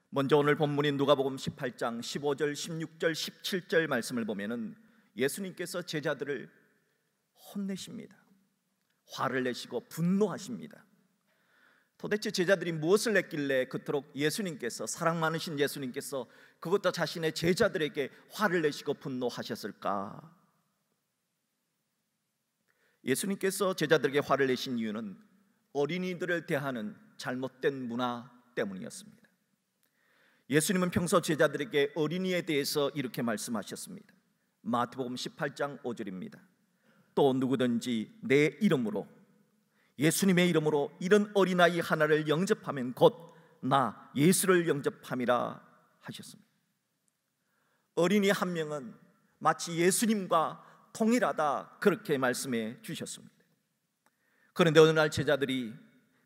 먼저 오늘 본문인 누가복음 18장 15절, 16절, 17절 말씀을 보면은 예수님께서 제자들을 혼내십니다. 화를 내시고 분노하십니다. 도대체 제자들이 무엇을 했길래 그토록 예수님께서, 사랑 많으신 예수님께서 그것도 자신의 제자들에게 화를 내시고 분노하셨을까? 예수님께서 제자들에게 화를 내신 이유는 어린이들을 대하는 잘못된 문화 때문이었습니다. 예수님은 평소 제자들에게 어린이에 대해서 이렇게 말씀하셨습니다. 마태복음 18장 5절입니다. 또 누구든지 내 이름으로, 예수님의 이름으로 이런 어린아이 하나를 영접하면 곧 나 예수를 영접함이라 하셨습니다. 어린이 한 명은 마치 예수님과 동일하다, 그렇게 말씀해 주셨습니다. 그런데 어느 날 제자들이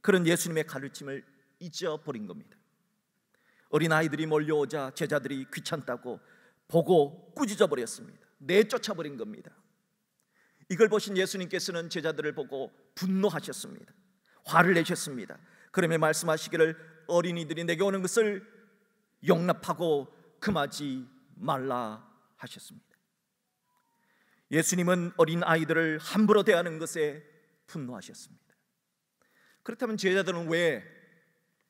그런 예수님의 가르침을 잊어버린 겁니다. 어린아이들이 몰려오자 제자들이 귀찮다고 보고 꾸짖어 버렸습니다. 내쫓아버린 겁니다. 이걸 보신 예수님께서는 제자들을 보고 분노하셨습니다. 화를 내셨습니다. 그러며 말씀하시기를 어린이들이 내게 오는 것을 용납하고 금하지 말라 하셨습니다. 예수님은 어린아이들을 함부로 대하는 것에 분노하셨습니다. 그렇다면 제자들은 왜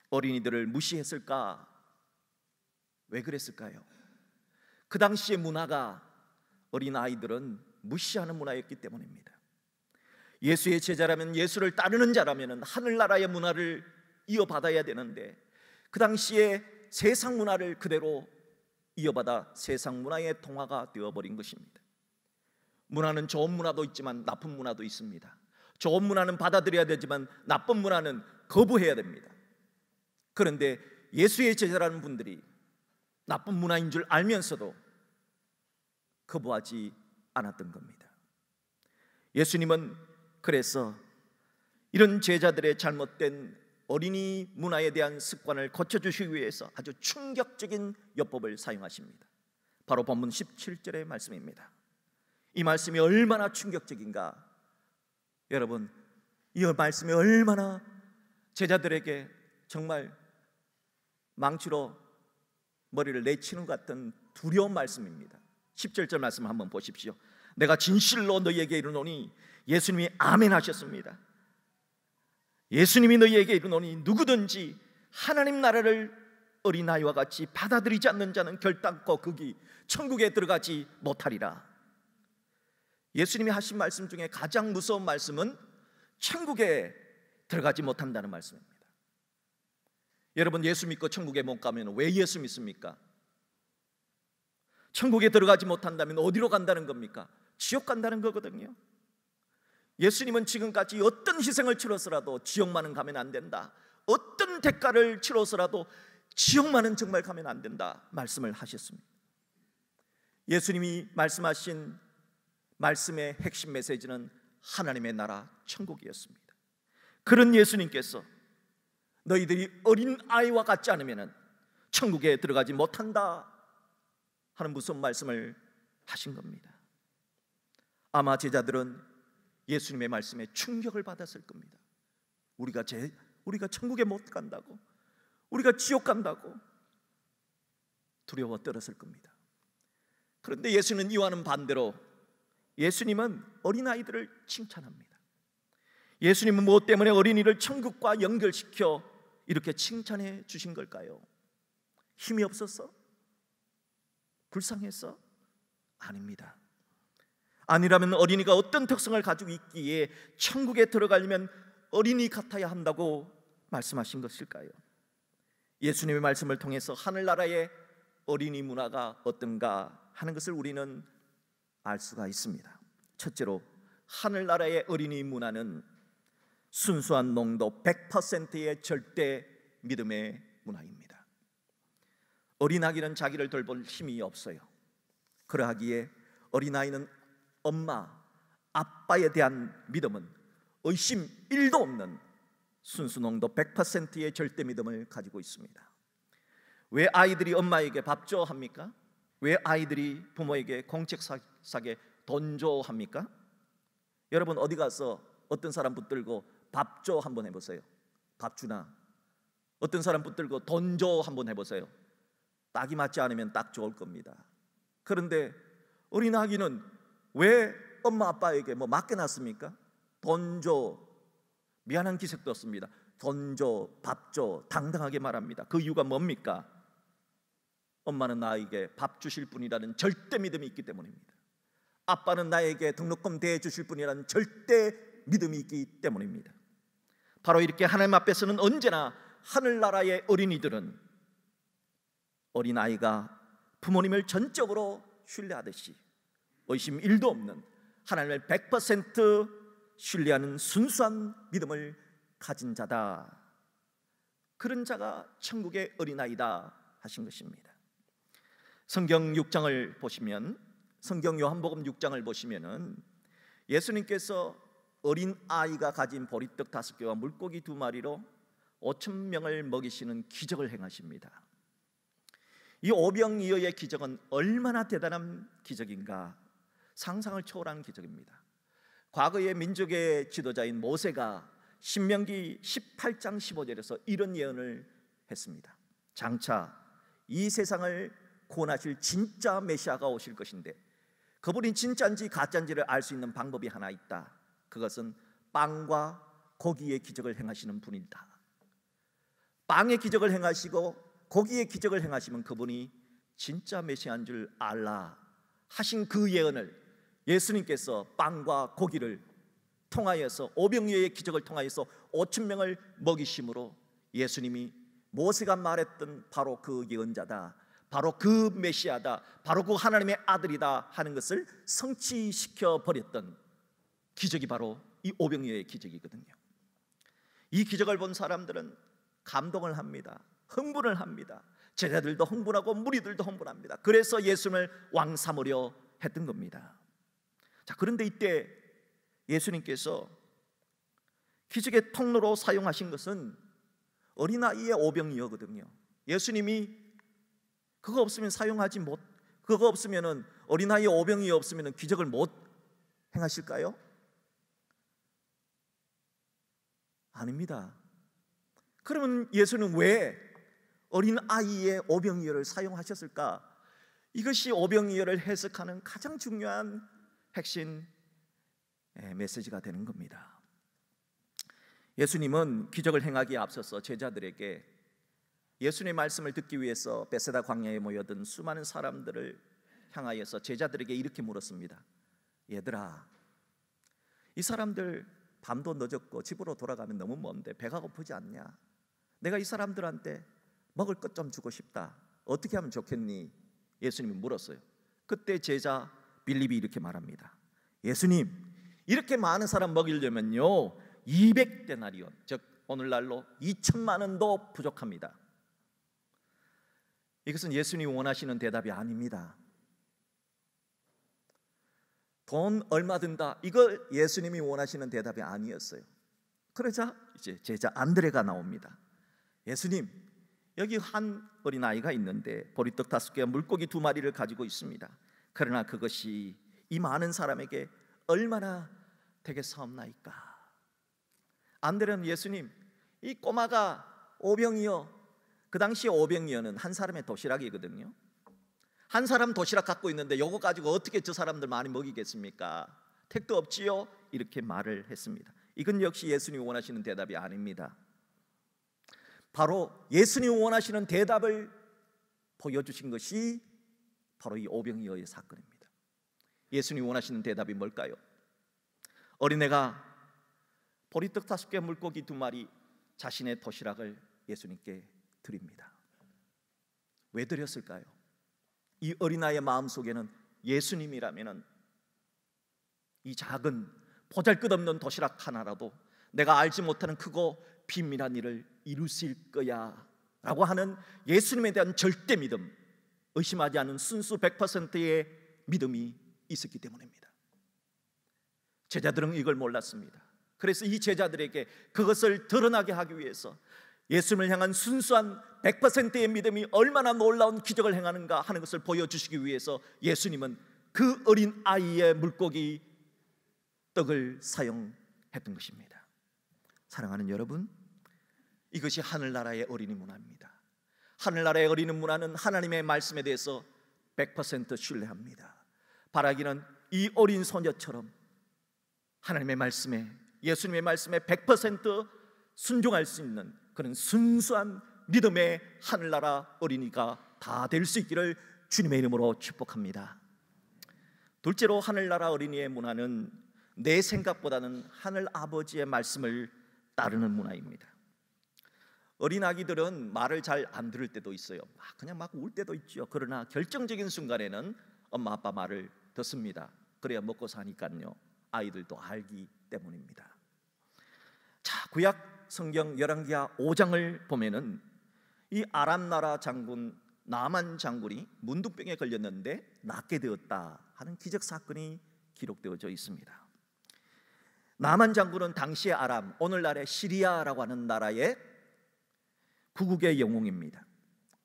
어린이들을 무시했을까? 왜 그랬을까요? 그 당시의 문화가 어린아이들은 무시하는 문화였기 때문입니다. 예수의 제자라면, 예수를 따르는 자라면 하늘나라의 문화를 이어받아야 되는데 그 당시에 세상 문화를 그대로 이어받아 세상 문화의 동화가 되어버린 것입니다. 문화는 좋은 문화도 있지만 나쁜 문화도 있습니다. 좋은 문화는 받아들여야 되지만 나쁜 문화는 거부해야 됩니다. 그런데 예수의 제자라는 분들이 나쁜 문화인 줄 알면서도 거부하지 않았던 겁니다. 예수님은 그래서 이런 제자들의 잘못된 어린이 문화에 대한 습관을 고쳐주시기 위해서 아주 충격적인 요법을 사용하십니다. 바로 본문 17절의 말씀입니다. 이 말씀이 얼마나 충격적인가. 여러분, 이 말씀이 얼마나 제자들에게 정말 망치로 머리를 내치는 것 같은 두려운 말씀입니다. 17절 말씀 한번 보십시오. 내가 진실로 너희에게 이르노니, 예수님이 아멘 하셨습니다. 예수님이 너희에게 이르노니 누구든지 하나님 나라를 어린아이와 같이 받아들이지 않는 자는 결단코 거기 천국에 들어가지 못하리라. 예수님이 하신 말씀 중에 가장 무서운 말씀은 천국에 들어가지 못한다는 말씀입니다. 여러분, 예수 믿고 천국에 못 가면 왜 예수 믿습니까? 천국에 들어가지 못한다면 어디로 간다는 겁니까? 지옥 간다는 거거든요. 예수님은 지금까지 어떤 희생을 치러서라도 지옥만은 가면 안 된다, 어떤 대가를 치러서라도 지옥만은 정말 가면 안 된다 말씀을 하셨습니다. 예수님이 말씀하신 말씀의 핵심 메시지는 하나님의 나라 천국이었습니다. 그런 예수님께서 너희들이 어린아이와 같지 않으면 천국에 들어가지 못한다 하는 무슨 말씀을 하신 겁니다. 아마 제자들은 예수님의 말씀에 충격을 받았을 겁니다. 우리가 천국에 못 간다고, 우리가 지옥 간다고 두려워 떨었을 겁니다. 그런데 예수는 이와는 반대로 예수님은 어린아이들을 칭찬합니다. 예수님은 무엇 때문에 어린이를 천국과 연결시켜 이렇게 칭찬해 주신 걸까요? 힘이 없어서? 불쌍해서? 아닙니다. 아니라면 어린이가 어떤 특성을 가지고 있기에 천국에 들어가려면 어린이 같아야 한다고 말씀하신 것일까요? 예수님의 말씀을 통해서 하늘나라의 어린이 문화가 어떤가 하는 것을 우리는 알 수가 있습니다. 첫째로, 하늘나라의 어린이 문화는 순수한 농도 100%의 절대 믿음의 문화입니다. 어린아기는 자기를 돌볼 힘이 없어요. 그러하기에 어린아이는 엄마, 아빠에 대한 믿음은 의심 1도 없는 순수 농도 100%의 절대 믿음을 가지고 있습니다. 왜 아이들이 엄마에게 밥 줘 합니까? 왜 아이들이 부모에게 공책 사게 돈 줘 합니까? 여러분, 어디 가서 어떤 사람 붙들고 밥 줘 한번 해보세요. 밥 주나? 어떤 사람 붙들고 돈 줘 한번 해보세요. 딱이 맞지 않으면 딱 좋을 겁니다. 그런데 어린 아기는 왜 엄마 아빠에게 뭐 맡겨놨습니까? 돈 줘, 미안한 기색도 없습니다. 돈 줘, 밥 줘, 당당하게 말합니다. 그 이유가 뭡니까? 엄마는 나에게 밥 주실 분이라는 절대 믿음이 있기 때문입니다. 아빠는 나에게 등록금 대주실 분이라는 절대 믿음이 있기 때문입니다. 바로 이렇게 하나님 앞에서는 언제나 하늘나라의 어린이들은 어린아이가 부모님을 전적으로 신뢰하듯이 의심 1도 없는 하나님을 100% 신뢰하는 순수한 믿음을 가진 자다. 그런 자가 천국의 어린아이다 하신 것입니다. 성경 6장을 보시면, 성경 요한복음 6장을 보시면은 예수님께서 어린 아이가 가진 보리떡 5개와 물고기 2마리로 5,000명을 먹이시는 기적을 행하십니다. 이 오병이어의 기적은 얼마나 대단한 기적인가, 상상을 초월한 기적입니다. 과거의 민족의 지도자인 모세가 신명기 18장 15절에서 이런 예언을 했습니다. 장차 이 세상을 구원하실 진짜 메시아가 오실 것인데 그분이 진짜인지 가짜인지를 알 수 있는 방법이 하나 있다. 그것은 빵과 고기의 기적을 행하시는 분이다. 빵의 기적을 행하시고 고기의 기적을 행하시면 그분이 진짜 메시아인 줄 알라 하신 그 예언을 예수님께서 빵과 고기를 통하여서 오병이어의 기적을 통하여서 5,000명을 먹이심으로 예수님이 모세가 말했던 바로 그 예언자다, 바로 그 메시아다, 바로 그 하나님의 아들이다 하는 것을 성취시켜 버렸던 기적이 바로 이 오병이어의 기적이거든요. 이 기적을 본 사람들은 감동을 합니다. 흥분을 합니다. 제자들도 흥분하고 무리들도 흥분합니다. 그래서 예수님을 왕 삼으려 했던 겁니다. 자, 그런데 이때 예수님께서 기적의 통로로 사용하신 것은 어린아이의 오병이어거든요. 예수님이 그거 없으면 그거 없으면은 어린아이의 오병이어 없으면은 기적을 못 행하실까요? 아닙니다. 그러면 예수는 왜 어린아이의 오병이어를 사용하셨을까? 이것이 오병이어를 해석하는 가장 중요한 핵심 메시지가 되는 겁니다. 예수님은 기적을 행하기에 앞서서 제자들에게 예수님의 말씀을 듣기 위해서 베세다 광야에 모여든 수많은 사람들을 향하여서 제자들에게 이렇게 물었습니다. 얘들아, 이 사람들 밤도 늦었고 집으로 돌아가면 너무 먼데 배가 고프지 않냐? 내가 이 사람들한테 먹을 것 좀 주고 싶다. 어떻게 하면 좋겠니? 예수님이 물었어요. 그때 제자 빌립이 이렇게 말합니다. 예수님, 이렇게 많은 사람 먹이려면요 200데나리온, 즉 오늘날로 2천만 원도 부족합니다. 이것은 예수님이 원하시는 대답이 아닙니다. 돈 얼마 든다, 이걸 예수님이 원하시는 대답이 아니었어요. 그러자 이제 제자 안드레가 나옵니다. 예수님, 여기 한 어린아이가 있는데 보리떡 5개와 물고기 2마리를 가지고 있습니다. 그러나 그것이 이 많은 사람에게 얼마나 되겠사옵나이까? 안드레는 예수님, 이 꼬마가 오병이어, 그 당시 오병이어는 한 사람의 도시락이거든요. 한 사람 도시락 갖고 있는데 요거 가지고 어떻게 저 사람들 많이 먹이겠습니까? 택도 없지요? 이렇게 말을 했습니다. 이건 역시 예수님이 원하시는 대답이 아닙니다. 바로 예수님이 원하시는 대답을 보여주신 것이 바로 이 오병이어의 사건입니다. 예수님이 원하시는 대답이 뭘까요? 어린애가 보리떡 5개 물고기 2마리 자신의 도시락을 예수님께 드립니다. 왜 드렸을까요? 이 어린아이의 마음속에는 예수님이라면 이 작은 보잘것없는 도시락 하나라도 내가 알지 못하는 크고 비밀한 일을 이루실 거야 라고 하는 예수님에 대한 절대 믿음, 의심하지 않은 순수 100%의 믿음이 있었기 때문입니다. 제자들은 이걸 몰랐습니다. 그래서 이 제자들에게 그것을 드러나게 하기 위해서 예수님을 향한 순수한 100%의 믿음이 얼마나 놀라운 기적을 행하는가 하는 것을 보여주시기 위해서 예수님은 그 어린 아이의 물고기 떡을 사용했던 것입니다. 사랑하는 여러분, 이것이 하늘나라의 어린이 문화입니다. 하늘나라의 어린이 문화는 하나님의 말씀에 대해서 100% 신뢰합니다. 바라기는 이 어린 소녀처럼 하나님의 말씀에, 예수님의 말씀에 100% 순종할 수 있는 그런 순수한 믿음의 하늘나라 어린이가 다 될 수 있기를 주님의 이름으로 축복합니다. 둘째로 하늘나라 어린이의 문화는 내 생각보다는 하늘 아버지의 말씀을 따르는 문화입니다. 어린 아기들은 말을 잘 안 들을 때도 있어요. 그냥 막 울 때도 있죠. 그러나 결정적인 순간에는 엄마 아빠 말을 듣습니다. 그래야 먹고 사니까요. 아이들도 알기 때문입니다. 자, 구약 성경 열왕기하 5장을 보면은 이 아람 나라 장군 나만 장군이 문둥병에 걸렸는데 낫게 되었다 하는 기적 사건이 기록되어져 있습니다. 나만 장군은 당시의 아람, 오늘날의 시리아라고 하는 나라의 구국의 영웅입니다.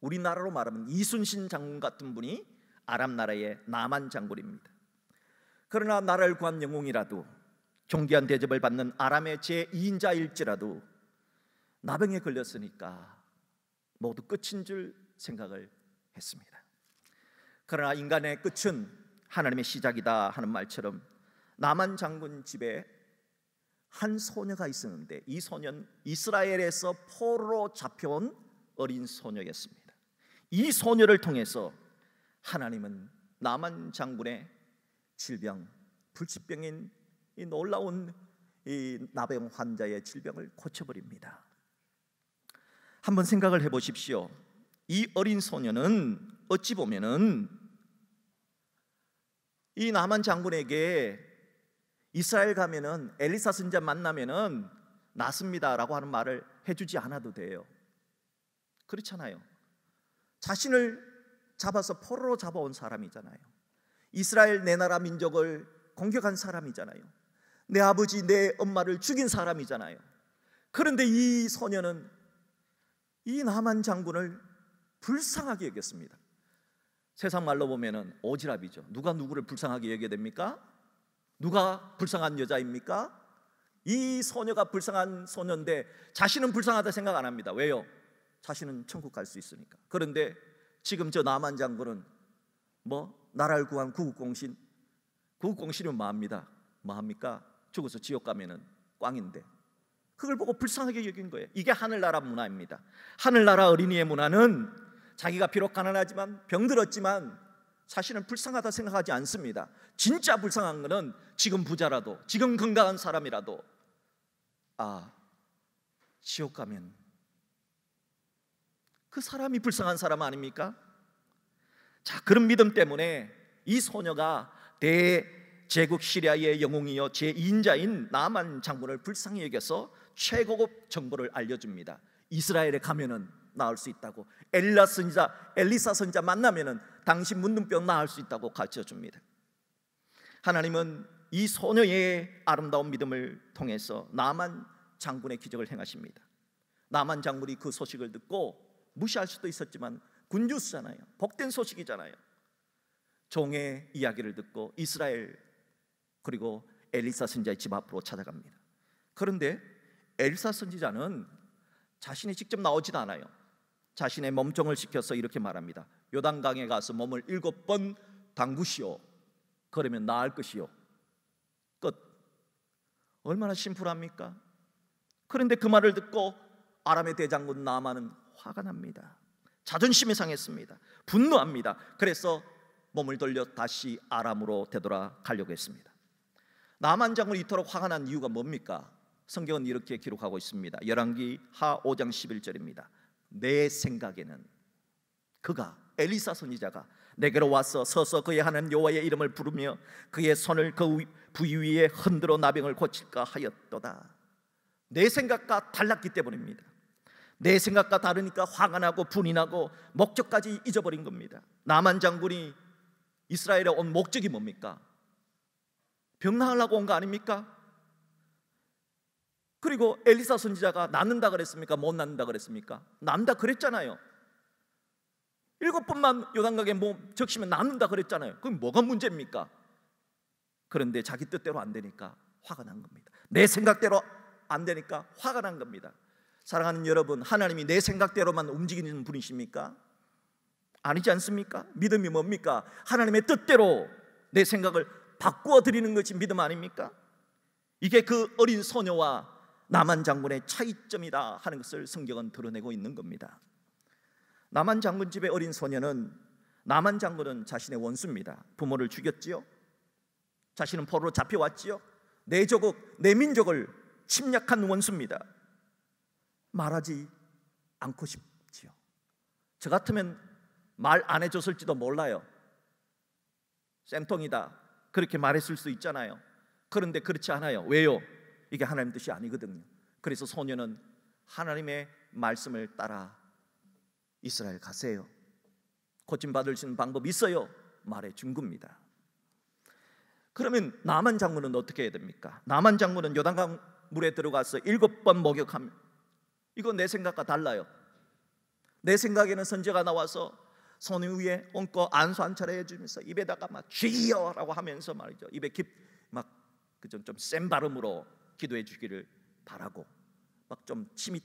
우리나라로 말하면 이순신 장군 같은 분이 아람 나라의 나만 장군입니다. 그러나 나라를 구한 영웅이라도, 존귀한 대접을 받는 아람의 제2인자일지라도 나병에 걸렸으니까 모두 끝인 줄 생각을 했습니다. 그러나 인간의 끝은 하나님의 시작이다 하는 말처럼 나만 장군 집에 한 소녀가 있었는데, 이 소녀는 이스라엘에서 포로로 잡혀온 어린 소녀였습니다. 이 소녀를 통해서 하나님은 나만 장군의 질병, 불치병인 이 놀라운 이 나병 환자의 질병을 고쳐버립니다. 한번 생각을 해보십시오. 이 어린 소녀는 어찌 보면은 이 나만 장군에게 이스라엘 가면은 엘리사 선지자 만나면은 낫습니다라고 하는 말을 해주지 않아도 돼요. 그렇잖아요. 자신을 잡아서 포로로 잡아온 사람이잖아요. 이스라엘 내 나라 민족을 공격한 사람이잖아요. 내 아버지 내 엄마를 죽인 사람이잖아요. 그런데 이 소녀는 이 나만 장군을 불쌍하게 여겼습니다. 세상 말로 보면은 오지랖이죠. 누가 누구를 불쌍하게 여겨야 됩니까? 누가 불쌍한 여자입니까? 이 소녀가 불쌍한 소녀인데 자신은 불쌍하다 생각 안 합니다. 왜요? 자신은 천국 갈 수 있으니까. 그런데 지금 저 나만 장군은 나라를 구한 구국공신, 구국공신은 뭐합니까? 죽어서 지옥 가면은 꽝인데 그걸 보고 불쌍하게 여긴 거예요. 이게 하늘나라 문화입니다. 하늘나라 어린이의 문화는 자기가 비록 가난하지만 병들었지만 자신은 불쌍하다 생각하지 않습니다. 진짜 불쌍한 것은 지금 부자라도, 지금 건강한 사람이라도 지옥 가면 그 사람이 불쌍한 사람 아닙니까? 자, 그런 믿음 때문에 이 소녀가 대제국 시리아의 영웅이요 제2인자인 나만 장군을 불쌍히 여겨서 최고급 정보를 알려줍니다. 이스라엘에 가면은 나을 수 있다고, 엘리사 선지자 만나면은 당신 문둥병 나을 수 있다고 가르쳐줍니다. 하나님은 이 소녀의 아름다운 믿음을 통해서 나만 장군의 기적을 행하십니다. 나만 장군이 그 소식을 듣고 무시할 수도 있었지만 군주스잖아요. 복된 소식이잖아요. 종의 이야기를 듣고 이스라엘 그리고 엘리사 선지자의 집 앞으로 찾아갑니다. 그런데 엘리사 선지자는 자신이 직접 나오지도 않아요. 자신의 몸종을 시켜서 이렇게 말합니다. 요단강에 가서 몸을 7번 담그시오. 그러면 나을 것이요. 끝. 얼마나 심플합니까? 그런데 그 말을 듣고 아람의 대장군 나만은 화가 납니다. 자존심이 상했습니다. 분노합니다. 그래서 몸을 돌려 다시 아람으로 되돌아가려고 했습니다. 나만 장군이 이토록 화가 난 이유가 뭡니까? 성경은 이렇게 기록하고 있습니다. 열왕기하 5장 11절입니다. 내 생각에는 그가, 엘리사 선지자가 내게로 와서 서서 그의 하나님 여호와의 이름을 부르며 그의 손을 그 부위 위에 흔들어 나병을 고칠까 하였도다. 내 생각과 달랐기 때문입니다. 내 생각과 다르니까 화가 나고 분이 나고 목적까지 잊어버린 겁니다. 나만 장군이 이스라엘에 온 목적이 뭡니까? 병 나으려고 온 거 아닙니까? 그리고 엘리사 선지자가 낫는다 그랬습니까? 못 낫는다 그랬습니까? 낫는다 그랬잖아요. 7번만 요단강에 몸 적시면 낫는다 그랬잖아요. 그럼 뭐가 문제입니까? 그런데 자기 뜻대로 안 되니까 화가 난 겁니다. 내 생각대로 안 되니까 화가 난 겁니다. 사랑하는 여러분, 하나님이 내 생각대로만 움직이는 분이십니까? 아니지 않습니까? 믿음이 뭡니까? 하나님의 뜻대로 내 생각을 바꾸어 드리는 것이 믿음 아닙니까? 이게 그 어린 소녀와 나만 장군의 차이점이다 하는 것을 성경은 드러내고 있는 겁니다. 나만 장군 집의 어린 소녀는, 나만 장군은 자신의 원수입니다. 부모를 죽였지요. 자신은 포로로 잡혀왔지요. 내 조국, 내 민족을 침략한 원수입니다. 말하지 않고 싶지요. 저 같으면 말 안 해줬을지도 몰라요. 쌤통이다 그렇게 말했을 수 있잖아요. 그런데 그렇지 않아요. 왜요? 이게 하나님 뜻이 아니거든요. 그래서 소녀는 하나님의 말씀을 따라 이스라엘 가세요. 고침받을 수 있는 방법이 있어요. 말해 준 겁니다. 그러면 나만 장군은 어떻게 해야 됩니까? 나만 장군은 요단강 물에 들어가서 7번 목욕하면, 이건 내 생각과 달라요. 내 생각에는 선지자가 나와서 손 위에 얹고 안수 한 차례 해주면서 입에다가 막 주여라고 하면서 말이죠, 입에 막 좀 센 발음으로 기도해 주기를 바라고, 막 좀 침이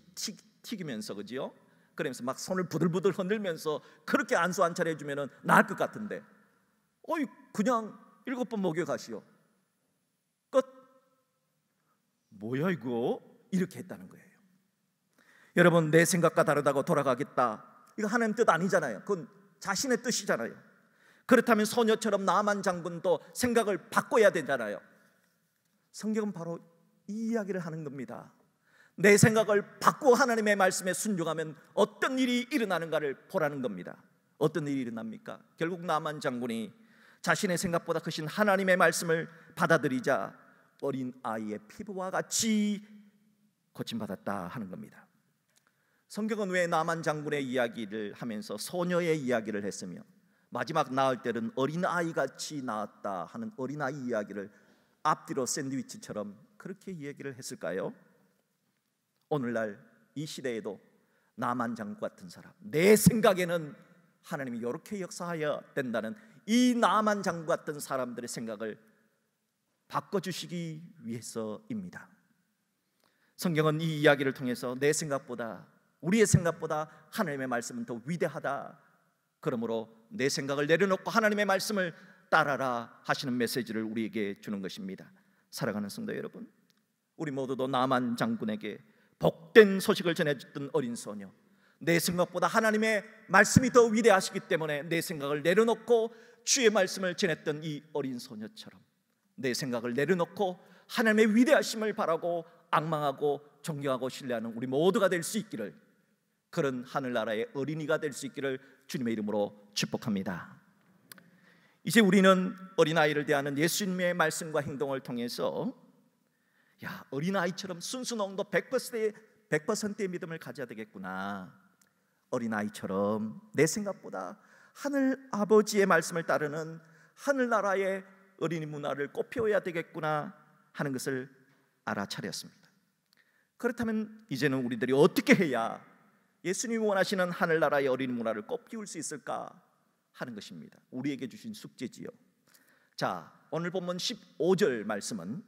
튀기면서, 그지요? 그러면서 막 손을 부들부들 흔들면서 그렇게 안수 한 차례 해주면은 나을 것 같은데, 그냥 7번 목욕하시오, 끝. 뭐야 이거? 이렇게 했다는 거예요. 여러분, 내 생각과 다르다고 돌아가겠다, 이거 하나님 뜻 아니잖아요. 그건 자신의 뜻이잖아요. 그렇다면 소녀처럼 나만 장군도 생각을 바꿔야 되잖아요. 성경은 바로 이 이야기를 하는 겁니다. 내 생각을 바꾸어 하나님의 말씀에 순종하면 어떤 일이 일어나는가를 보라는 겁니다. 어떤 일이 일어납니까? 결국 나만 장군이 자신의 생각보다 크신 하나님의 말씀을 받아들이자 어린 아이의 피부와 같이 고침받았다 하는 겁니다. 성경은 왜 나만 장군의 이야기를 하면서 소녀의 이야기를 했으며 마지막 낳을 때는 어린아이같이 낳았다 하는 어린아이 이야기를 앞뒤로 샌드위치처럼 그렇게 이야기를 했을까요? 오늘날 이 시대에도 나만 장군 같은 사람, 내 생각에는 하나님이 이렇게 역사하여 된다는 이 나만 장군 같은 사람들의 생각을 바꿔주시기 위해서입니다. 성경은 이 이야기를 통해서 내 생각보다, 우리의 생각보다 하나님의 말씀은 더 위대하다, 그러므로 내 생각을 내려놓고 하나님의 말씀을 따라라 하시는 메시지를 우리에게 주는 것입니다. 사랑하는 성도 여러분, 우리 모두도 나만 장군에게 복된 소식을 전해줬던 어린 소녀, 내 생각보다 하나님의 말씀이 더 위대하시기 때문에 내 생각을 내려놓고 주의 말씀을 전했던 이 어린 소녀처럼 내 생각을 내려놓고 하나님의 위대하심을 바라고 앙망하고 존경하고 신뢰하는 우리 모두가 될 수 있기를, 그런 하늘나라의 어린이가 될 수 있기를 주님의 이름으로 축복합니다. 이제 우리는 어린아이를 대하는 예수님의 말씀과 행동을 통해서 어린아이처럼 순수농도 100%의 믿음을 가져야 되겠구나, 어린아이처럼 내 생각보다 하늘 아버지의 말씀을 따르는 하늘나라의 어린이 문화를 꽃피워야 되겠구나 하는 것을 알아차렸습니다. 그렇다면 이제는 우리들이 어떻게 해야 예수님이 원하시는 하늘나라의 어린이 문화를 꽃피울 수 있을까 하는 것입니다. 우리에게 주신 숙제지요. 자, 오늘 본문 15절 말씀은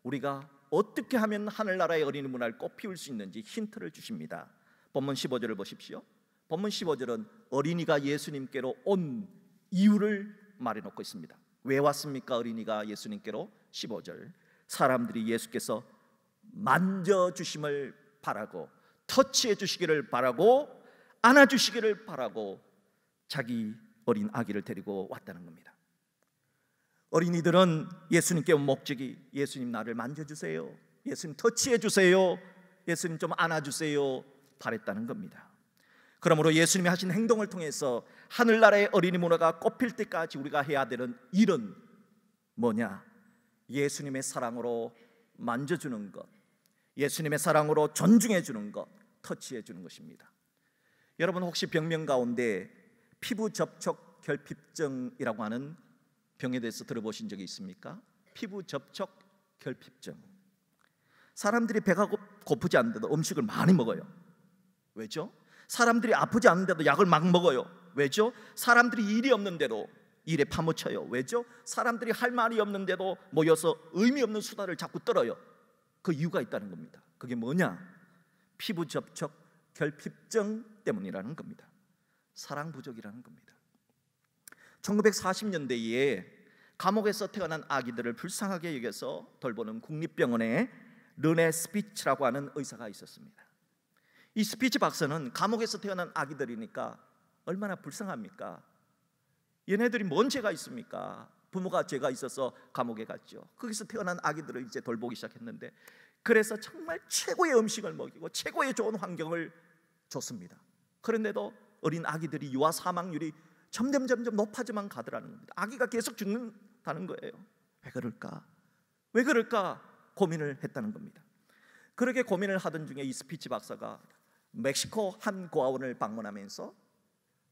우리가 어떻게 하면 하늘나라의 어린이 문화를 꽃피울 수 있는지 힌트를 주십니다. 본문 15절을 보십시오. 본문 15절은 어린이가 예수님께로 온 이유를 말해놓고 있습니다. 왜 왔습니까? 어린이가 예수님께로. 15절, 사람들이 예수께서 만져주심을 바라고 터치해 주시기를 바라고 안아주시기를 바라고 자기 어린 아기를 데리고 왔다는 겁니다. 어린이들은 예수님께 온 목적이 예수님 나를 만져주세요, 예수님 터치해 주세요, 예수님 좀 안아주세요 바랬다는 겁니다. 그러므로 예수님이 하신 행동을 통해서 하늘나라의 어린이 문화가 꽃필 때까지 우리가 해야 되는 일은 뭐냐? 예수님의 사랑으로 만져주는 것, 예수님의 사랑으로 존중해 주는 것, 터치해 주는 것입니다. 여러분, 혹시 병명 가운데 피부 접촉 결핍증이라고 하는 병에 대해서 들어보신 적이 있습니까? 피부 접촉 결핍증. 사람들이 배가 고프지 않는데도 음식을 많이 먹어요. 왜죠? 사람들이 아프지 않는데도 약을 막 먹어요. 왜죠? 사람들이 일이 없는데도 일에 파묻혀요. 왜죠? 사람들이 할 말이 없는데도 모여서 의미 없는 수다를 자꾸 떨어요. 그 이유가 있다는 겁니다. 그게 뭐냐? 피부 접촉 결핍증 때문이라는 겁니다. 사랑 부족이라는 겁니다. 1940년대에 감옥에서 태어난 아기들을 불쌍하게 여겨서 돌보는 국립병원에 르네 스피츠라고 하는 의사가 있었습니다. 이 스피츠 박사는 감옥에서 태어난 아기들이니까 얼마나 불쌍합니까? 얘네들이 뭔 죄가 있습니까? 부모가 죄가 있어서 감옥에 갔죠. 거기서 태어난 아기들을 이제 돌보기 시작했는데, 그래서 정말 최고의 음식을 먹이고 최고의 좋은 환경을 줬습니다. 그런데도 어린 아기들이 유아 사망률이 점점 높아져만 가더라는 겁니다. 아기가 계속 죽는다는 거예요. 왜 그럴까? 왜 그럴까? 고민을 했다는 겁니다. 그렇게 고민을 하던 중에 이 스피츠 박사가 멕시코 한 고아원을 방문하면서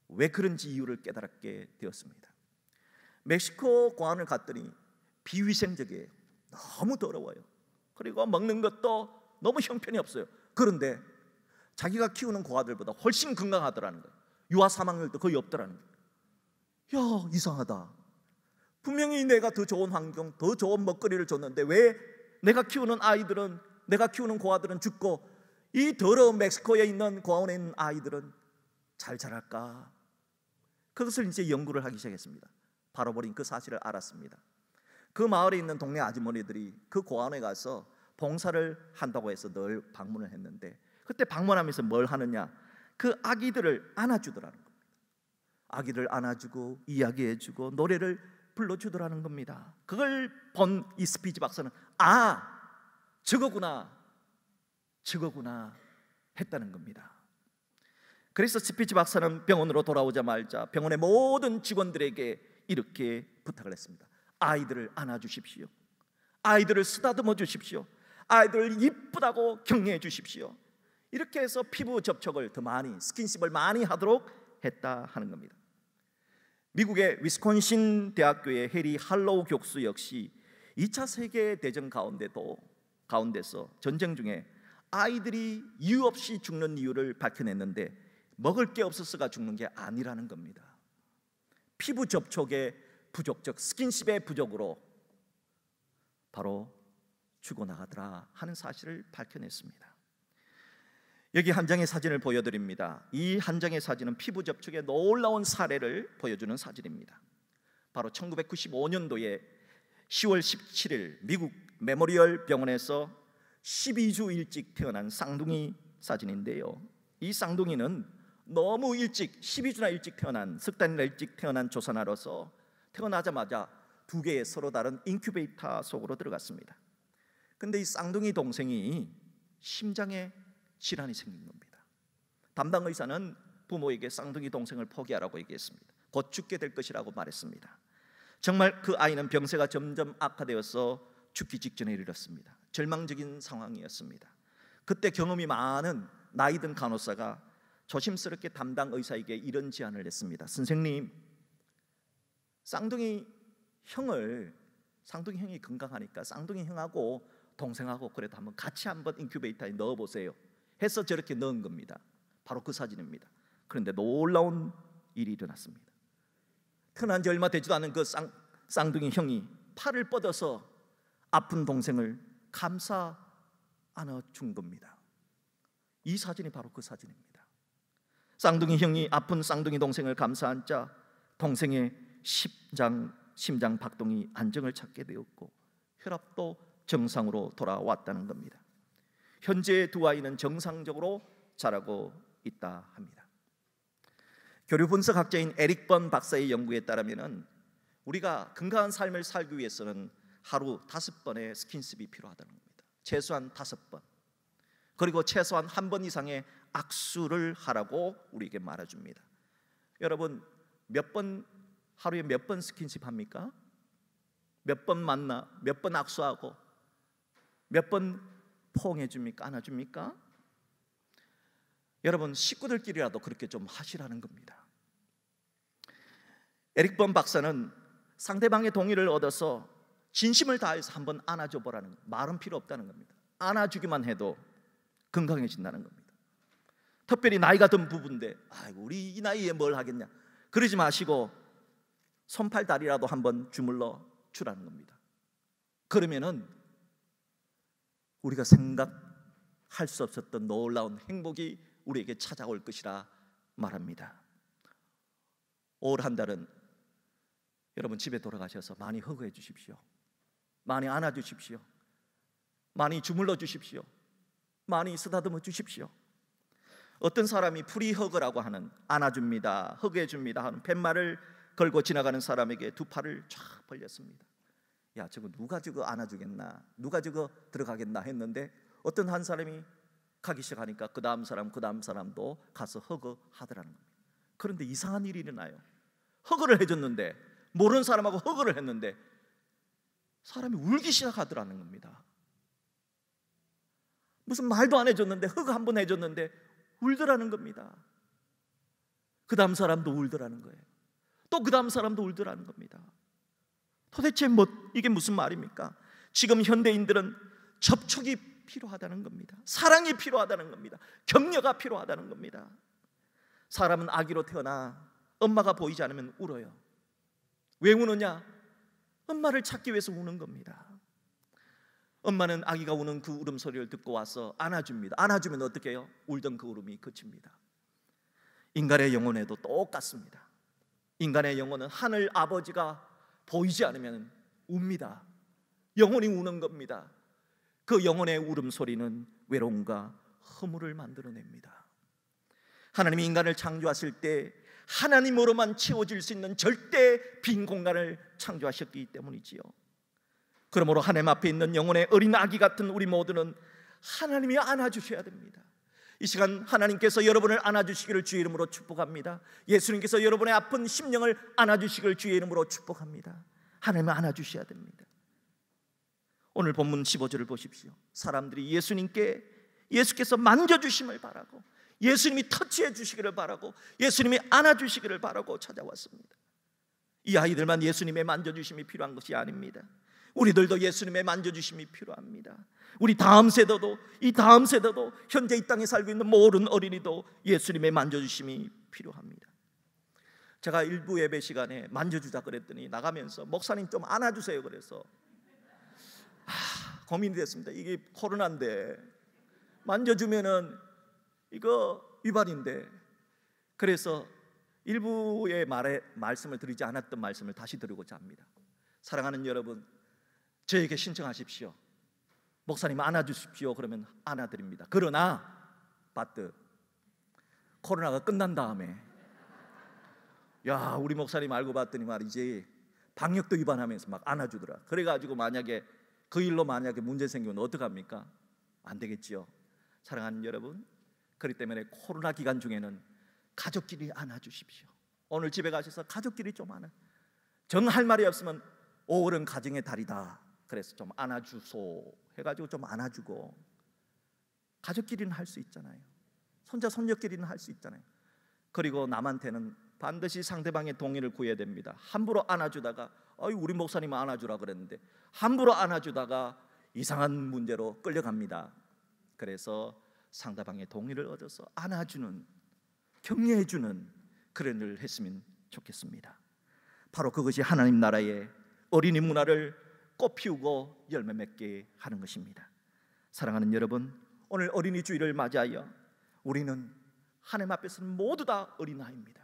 왜 그런지 이유를 깨달게 되었습니다. 멕시코 고아원을 갔더니 비위생적이에요. 너무 더러워요. 그리고 먹는 것도 너무 형편이 없어요. 그런데 자기가 키우는 고아들보다 훨씬 건강하더라는 거예요. 유아 사망률도 거의 없더라는 거예요. 야, 이상하다. 분명히 내가 더 좋은 환경, 더 좋은 먹거리를 줬는데 왜 내가 키우는 아이들은, 내가 키우는 고아들은 죽고 이 더러운 멕시코에 있는 고아원에 있는 아이들은 잘 자랄까? 그것을 이제 연구를 하기 시작했습니다. 바로 버린 그 사실을 알았습니다. 그 마을에 있는 동네 아주머니들이 그 고아원에 가서 봉사를 한다고 해서 늘 방문을 했는데, 그때 방문하면서 뭘 하느냐? 그 아기들을 안아주더라는 겁니다. 아기를 안아주고 이야기해주고 노래를 불러주더라는 겁니다. 그걸 본 이 스피츠 박사는 저거구나 했다는 겁니다. 그래서 스피츠 박사는 병원으로 돌아오자마자 병원의 모든 직원들에게 이렇게 부탁을 했습니다. 아이들을 안아주십시오. 아이들을 쓰다듬어 주십시오. 아이들을 이쁘다고 격려해 주십시오. 이렇게 해서 피부 접촉을 더 많이, 스킨십을 많이 하도록 했다 하는 겁니다. 미국의 위스콘신 대학교의 해리 할로우 교수 역시 2차 세계대전 가운데서 전쟁 중에 아이들이 이유 없이 죽는 이유를 밝혀냈는데, 먹을 게 없어서가 죽는 게 아니라는 겁니다. 피부 접촉의 부족, 즉 스킨십의 부족으로 바로 죽어나가더라 하는 사실을 밝혀냈습니다. 여기 한 장의 사진을 보여드립니다. 이 한 장의 사진은 피부 접촉의 놀라운 사례를 보여주는 사진입니다. 바로 1995년도에 10월 17일 미국 메모리얼 병원에서 12주 일찍 태어난 쌍둥이 사진인데요, 이 쌍둥이는 너무 일찍, 12주나 일찍 태어난, 석 달이나 일찍 태어난 조산아로서 태어나자마자 두 개의 서로 다른 인큐베이터 속으로 들어갔습니다. 근데 이 쌍둥이 동생이 심장에 질환이 생긴 겁니다. 담당 의사는 부모에게 쌍둥이 동생을 포기하라고 얘기했습니다. 곧 죽게 될 것이라고 말했습니다. 정말 그 아이는 병세가 점점 악화되어서 죽기 직전에 이르렀습니다. 절망적인 상황이었습니다. 그때 경험이 많은 나이 든 간호사가 조심스럽게 담당 의사에게 이런 제안을 했습니다. 선생님, 쌍둥이 형이 건강하니까 쌍둥이 형하고 동생하고 그래도 한번 같이 한번 인큐베이터에 넣어보세요 해서 저렇게 넣은 겁니다. 바로 그 사진입니다. 그런데 놀라운 일이 일어났습니다. 태어난 지 얼마 되지도 않은 그 쌍둥이 형이 팔을 뻗어서 아픈 동생을 감싸 안아준 겁니다. 이 사진이 바로 그 사진입니다. 쌍둥이 형이 아픈 쌍둥이 동생을 감싸 안자 동생의 심장 박동이 안정을 찾게 되었고 혈압도 정상으로 돌아왔다는 겁니다. 현재 두 아이는 정상적으로 자라고 있다 합니다. 교류 분석학자인 에릭 번 박사의 연구에 따르면 우리가 건강한 삶을 살기 위해서는 하루 5번의 스킨십이 필요하다는 겁니다. 최소한 5번. 그리고 최소한 1번 이상의 악수를 하라고 우리에게 말해줍니다. 여러분, 하루에 몇 번 스킨십 합니까? 몇 번 만나, 몇 번 악수하고, 몇 번 포옹해 줍니까? 안아줍니까? 여러분, 식구들끼리라도 그렇게 좀 하시라는 겁니다. 에릭 번 박사는 상대방의 동의를 얻어서 진심을 다해서 한번 안아줘 보라는 거예요. 말은 필요 없다는 겁니다. 안아주기만 해도 건강해진다는 겁니다. 특별히 나이가 든 부부인데 아이고 우리 이 나이에 뭘 하겠냐, 그러지 마시고 손팔 다리라도 한번 주물러 주라는 겁니다. 그러면은 우리가 할 수 없었던 놀라운 행복이 우리에게 찾아올 것이라 말합니다. 올 한 달은 여러분 집에 돌아가셔서 많이 허그해 주십시오. 많이 안아 주십시오. 많이 주물러 주십시오. 많이 쓰다듬어 주십시오. 어떤 사람이 프리허그라고 하는, 안아줍니다, 허그해 줍니다 하는 팻말을 걸고 지나가는 사람에게 두 팔을 쫙 벌렸습니다. 야, 저거 누가 저거 안아주겠나, 누가 저거 들어가겠나 했는데 어떤 한 사람이 가기 시작하니까 그 다음 사람도 가서 허그하더라는 겁니다. 그런데 이상한 일이 일어나요. 허그를 해줬는데, 모르는 사람하고 허그를 했는데 사람이 울기 시작하더라는 겁니다. 무슨 말도 안 해줬는데, 허그 한 번 해줬는데 울더라는 겁니다. 그 다음 사람도 울더라는 거예요. 또 그 다음 사람도 울더라는 겁니다. 도대체 이게 무슨 말입니까? 지금 현대인들은 접촉이 필요하다는 겁니다. 사랑이 필요하다는 겁니다. 격려가 필요하다는 겁니다. 사람은 아기로 태어나 엄마가 보이지 않으면 울어요. 왜 우느냐? 엄마를 찾기 위해서 우는 겁니다. 엄마는 아기가 우는 그 울음소리를 듣고 와서 안아줍니다. 안아주면 어떻게 해요? 울던 그 울음이 그칩니다. 인간의 영혼에도 똑같습니다. 인간의 영혼은 하늘 아버지가 보이지 않으면 웁니다. 영혼이 우는 겁니다. 그 영혼의 울음소리는 외로움과 허물을 만들어냅니다. 하나님이 인간을 창조하실 때 하나님으로만 채워질 수 있는 절대 빈 공간을 창조하셨기 때문이지요. 그러므로 하나님 앞에 있는 영혼의 어린 아기 같은 우리 모두는 하나님이 안아주셔야 됩니다. 이 시간 하나님께서 여러분을 안아주시기를 주의 이름으로 축복합니다. 예수님께서 여러분의 아픈 심령을 안아주시기를 주의 이름으로 축복합니다. 하나님을 안아주셔야 됩니다. 오늘 본문 15절을 보십시오. 사람들이 예수께서 만져주심을 바라고, 예수님이 터치해 주시기를 바라고, 예수님이 안아주시기를 바라고 찾아왔습니다. 이 아이들만 예수님의 만져주심이 필요한 것이 아닙니다. 우리들도 예수님의 만져주심이 필요합니다. 우리 다음 세대도, 이 다음 세대도, 현재 이 땅에 살고 있는 모든 어린이도 예수님의 만져주심이 필요합니다. 제가 일부 예배 시간에 만져주자 그랬더니 나가면서 목사님 좀 안아주세요 그래서 고민이 됐습니다. 이게 코로나인데 만져주면은 이거 위반인데, 그래서 일부의 말씀을 드리지 않았던 말씀을 다시 드리고자 합니다. 사랑하는 여러분, 저에게 신청하십시오. 목사님 안아주십시오. 그러면 안아드립니다. 그러나 코로나가 끝난 다음에, 야, 우리 목사님 알고 봤더니 말이지 방역도 위반하면서 막 안아주더라. 그래가지고 만약에 그 일로 만약에 문제 생기면 어떡합니까? 안 되겠지요. 사랑하는 여러분, 그렇기 때문에 코로나 기간 중에는 가족끼리 안아주십시오. 오늘 집에 가셔서 가족끼리 좀 정할 말이 없으면 5월은 가정의 달이다, 그래서 좀 안아주소 해가지고 좀 안아주고, 가족끼리는 할 수 있잖아요. 손자 손녀끼리는 할 수 있잖아요. 그리고 남한테는 반드시 상대방의 동의를 구해야 됩니다. 함부로 안아주다가 우리 목사님 안아주라 그랬는데 함부로 안아주다가 이상한 문제로 끌려갑니다. 그래서 상대방의 동의를 얻어서 안아주는, 격려해주는 그런 일을 했으면 좋겠습니다. 바로 그것이 하나님 나라의 어린이 문화를 꽃피우고 열매 맺게 하는 것입니다. 사랑하는 여러분, 오늘 어린이 주일을 맞이하여 우리는 하나님 앞에서는 모두 다 어린아이입니다.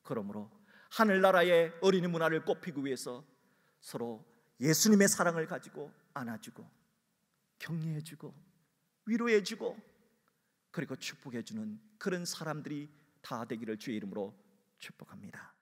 그러므로 하늘나라의 어린이 문화를 꽃피우기 위해서 서로 예수님의 사랑을 가지고 안아주고 격려해주고 위로해주고 그리고 축복해주는 그런 사람들이 다 되기를 주의 이름으로 축복합니다.